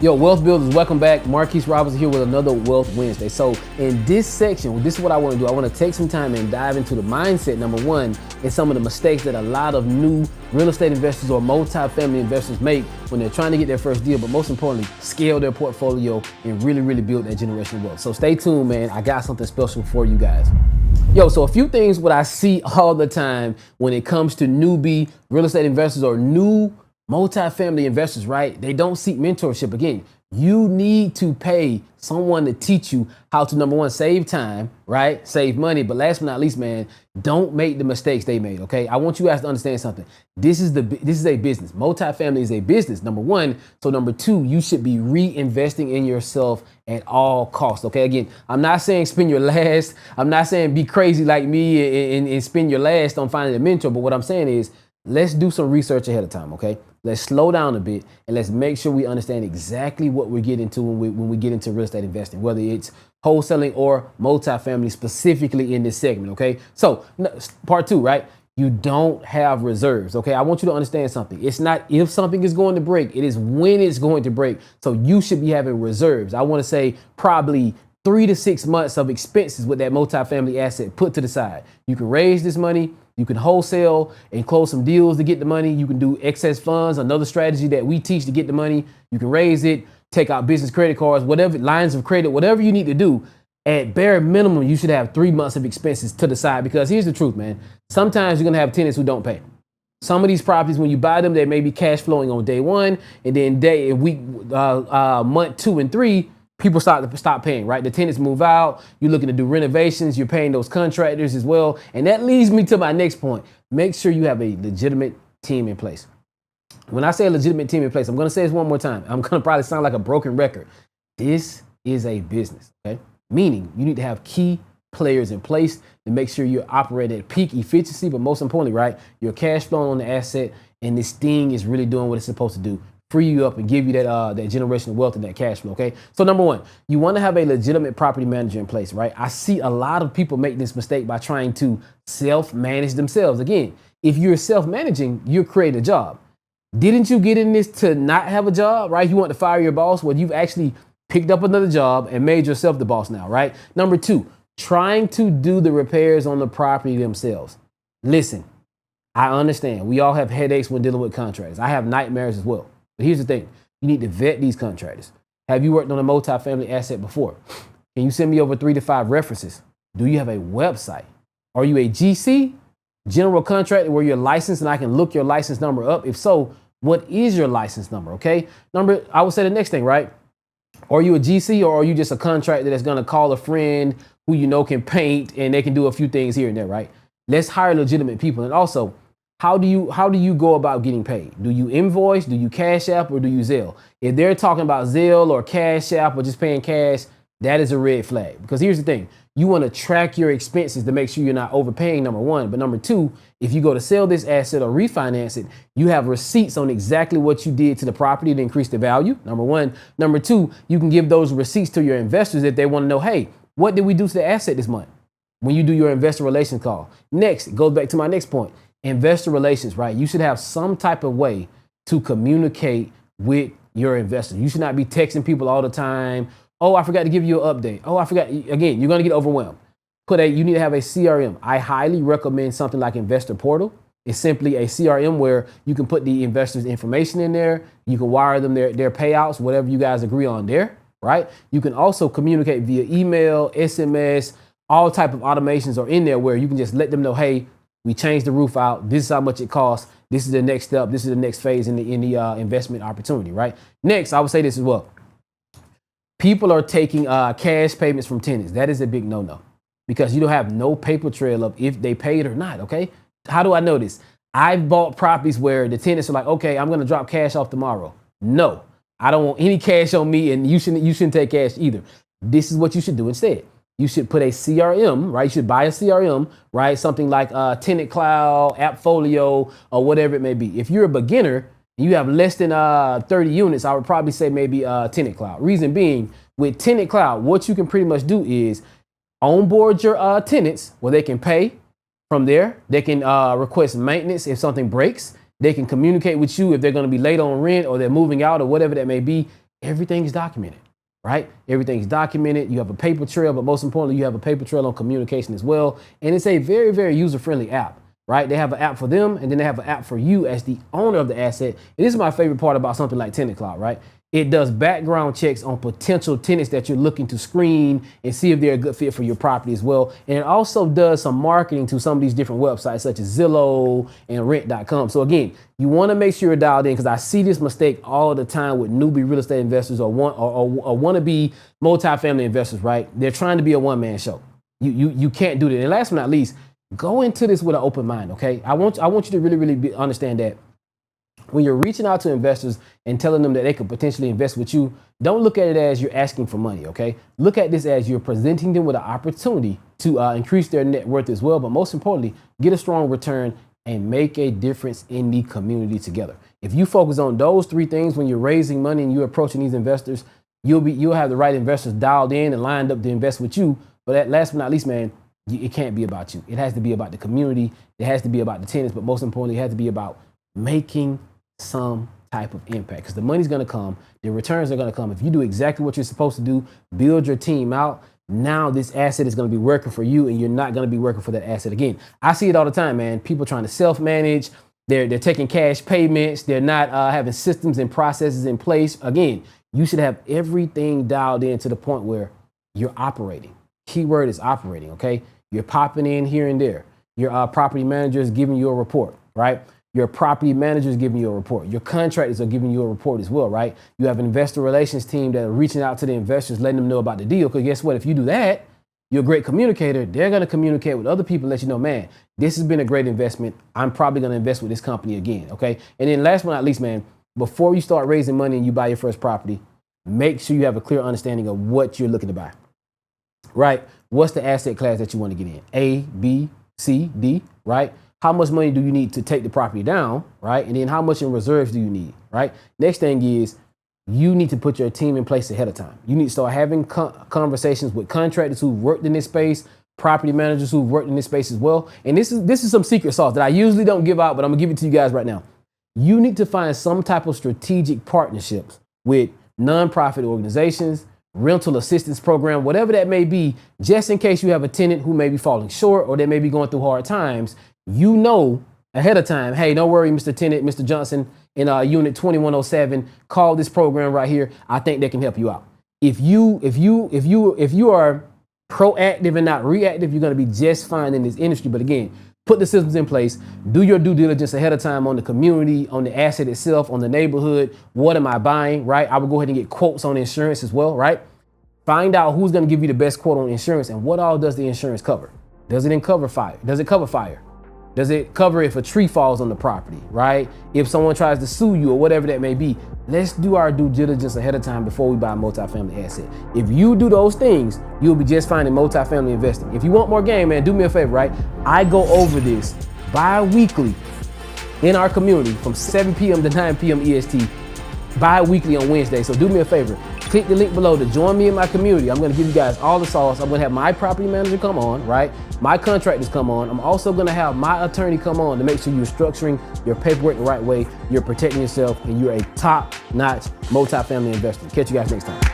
Yo, Wealth Builders, welcome back. Marquise Robertson here with another Wealth Wednesday. So in this section, this is what I want to do. I want to take some time and dive into the mindset, number one, and some of the mistakes that a lot of new real estate investors or multi-family investors make when they're trying to get their first deal, but most importantly, scale their portfolio and really build that generational wealth. So stay tuned, man. I got something special for you guys. Yo, so a few things what I see all the time when it comes to newbie real estate investors or new multifamily investors, right? They don't seek mentorship. Again, you need to pay someone to teach you how to, number one, save time, right? Save money. But last but not least, man, don't make the mistakes they made, okay? I want you guys to understand something. This is a business. Multifamily is a business, number one. So number two, you should be reinvesting in yourself at all costs, okay? Again, I'm not saying spend your last. I'm not saying be crazy like me and spend your last on finding a mentor. But what I'm saying is, let's do some research ahead of time, okay? Let's slow down a bit and let's make sure we understand exactly what we're getting into when we get into real estate investing, whether it's wholesaling or multifamily specifically in this segment, okay? So part two, right? You don't have reserves, okay? I want you to understand something. It's not if something is going to break, it is when it's going to break. So you should be having reserves. I want to say probably 3 to 6 months of expenses with that multifamily asset put to the side. You can raise this money. You can wholesale and close some deals to get the money. You can do excess funds, another strategy that we teach to get the money. You can raise it, take out business credit cards, whatever, lines of credit, whatever you need to do. At bare minimum, you should have 3 months of expenses to the side, because here's the truth, man. Sometimes you're going to have tenants who don't pay. Some of these properties, when you buy them, they may be cash flowing on day one, and then month 2 and 3, people stop paying, right? The tenants move out. You're looking to do renovations. You're paying those contractors as well. And that leads me to my next point. Make sure you have a legitimate team in place. When I say a legitimate team in place, I'm going to say this one more time. I'm going to probably sound like a broken record. This is a business, okay? Meaning you need to have key players in place to make sure you're operating at peak efficiency, but most importantly, right, you're cash flowing on the asset and this thing is really doing what it's supposed to do. Free you up and give you that generational wealth and that cash flow, okay? So number one, you want to have a legitimate property manager in place, right? I see a lot of people make this mistake by trying to self-manage themselves. Again, if you're self-managing, you're creating a job. Didn't you get in this to not have a job, right? You want to fire your boss? Well, you've actually picked up another job and made yourself the boss now, right? Number two, trying to do the repairs on the property themselves. Listen, I understand. We all have headaches when dealing with contractors. I have nightmares as well. But here's the thing. You need to vet these contractors. Have you worked on a multifamily asset before? Can you send me over 3 to 5 references? Do you have a website? Are you a GC, general contractor, where you're licensed and I can look your license number up? If so, what is your license number, okay? I would say the next thing, right? Are you a GC or are you just a contractor that's going to call a friend who you know can paint and they can do a few things here and there, right? Let's hire legitimate people. And also, how do you go about getting paid? Do you invoice? Do you Cash App, or do you Zelle? If they're talking about Zelle or Cash App or just paying cash, that is a red flag. Because here's the thing. You want to track your expenses to make sure you're not overpaying, number one. But number two, if you go to sell this asset or refinance it, you have receipts on exactly what you did to the property to increase the value, number one. Number two, you can give those receipts to your investors if they want to know, hey, what did we do to the asset this month? When you do your investor relations call. Next, it goes back to my next point. Investor relations, right? You should have some type of way to communicate with your investors. You should not be texting people all the time. Oh, I forgot to give you an update. Oh, I forgot. Again, you're going to get overwhelmed. You need to have a CRM. I highly recommend something like Investor Portal. It's simply a CRM where you can put the investors' information in there. You can wire them their payouts, whatever you guys agree on there, right? You can also communicate via email, SMS, all type of automations are in there where you can just let them know, hey, we changed the roof out. This is how much it costs. This is the next step. This is the next phase in the investment opportunity, right? Next, I would say this as well. People are taking cash payments from tenants. That is a big no-no because you don't have no paper trail of if they paid or not, okay? How do I know this? I've bought properties where the tenants are like, okay, I'm going to drop cash off tomorrow. No, I don't want any cash on me, and you shouldn't take cash either. This is what you should do instead. You should put a CRM, right? You should buy a CRM, right? Something like Tenant Cloud, Appfolio, or whatever it may be. If you're a beginner and you have less than 30 units, I would probably say maybe Tenant Cloud. Reason being, with Tenant Cloud, what you can pretty much do is onboard your tenants where they can pay from there. They can request maintenance if something breaks. They can communicate with you if they're going to be late on rent or they're moving out or whatever that may be. everything is documented, right? Everything's documented. You have a paper trail, but most importantly, you have a paper trail on communication as well. And it's a very, very user-friendly app, right? They have an app for them, and then they have an app for you as the owner of the asset. And this is my favorite part about something like Tenant Cloud, right? It does background checks on potential tenants that you're looking to screen and see if they're a good fit for your property as well. And it also does some marketing to some of these different websites such as Zillow and rent.com. So again, you want to make sure you're dialed in, because I see this mistake all the time with newbie real estate investors or wannabe multifamily investors, right? They're trying to be a one-man show. You can't do that. And last but not least, go into this with an open mind, okay? I want you to really understand that when you're reaching out to investors and telling them that they could potentially invest with you, don't look at it as you're asking for money, okay? Look at this as you're presenting them with an opportunity to increase their net worth as well, but most importantly, get a strong return and make a difference in the community together. If you focus on those three things when you're raising money and you're approaching these investors, you'll have the right investors dialed in and lined up to invest with you. But last but not least, man, it can't be about you. It has to be about the community. It has to be about the tenants, but most importantly, it has to be about making some type of impact, because the money's going to come, the returns are going to come. If you do exactly what you're supposed to do, build your team out, now this asset is going to be working for you, and you're not going to be working for that asset again. I see it all the time, man. People trying to self-manage. They're taking cash payments. They're not having systems and processes in place. Again, you should have everything dialed in to the point where you're operating. Keyword is operating, okay? You're popping in here and there. Your property manager is giving you a report, right? Your property manager is giving you a report. Your contractors are giving you a report as well, right? You have an investor relations team that are reaching out to the investors, letting them know about the deal. Because guess what? If you do that, you're a great communicator. They're going to communicate with other people, let you know, man, this has been a great investment. I'm probably going to invest with this company again, okay? And then last but not least, man, before you start raising money and you buy your first property, make sure you have a clear understanding of what you're looking to buy, right? What's the asset class that you want to get in? A, B, C, D, right? How much money do you need to take the property down, right? And then how much in reserves do you need, right? Next thing is you need to put your team in place ahead of time. You need to start having conversations with contractors who've worked in this space, property managers who've worked in this space as well. And this is some secret sauce that I usually don't give out, but I'm gonna give it to you guys right now. You need to find some type of strategic partnerships with nonprofit organizations, rental assistance program, whatever that may be, just in case you have a tenant who may be falling short or they may be going through hard times. You know ahead of time, hey, don't worry, Mr. Tenant, Mr. Johnson in unit 2107, call this program right here. I think they can help you out. If you are proactive and not reactive, you're going to be just fine in this industry. But again, put the systems in place, do your due diligence ahead of time on the community, on the asset itself, on the neighborhood. What am I buying, right? I would go ahead and get quotes on insurance as well, right? Find out who's going to give you the best quote on insurance and what all does the insurance cover. Does it cover fire? Does it cover fire? Does it cover if a tree falls on the property, right? If someone tries to sue you or whatever that may be. Let's do our due diligence ahead of time before we buy a multifamily asset. If you do those things, you'll be just fine in multifamily investing. If you want more game, man, do me a favor, right? I go over this bi-weekly in our community from 7 p.m. to 9 p.m. EST, bi-weekly on Wednesday. So do me a favor. Click the link below to join me in my community. I'm going to give you guys all the sauce. I'm going to have my property manager come on, right? My contractors come on. I'm also going to have my attorney come on to make sure you're structuring your paperwork the right way, you're protecting yourself, and you're a top-notch multifamily investor. Catch you guys next time.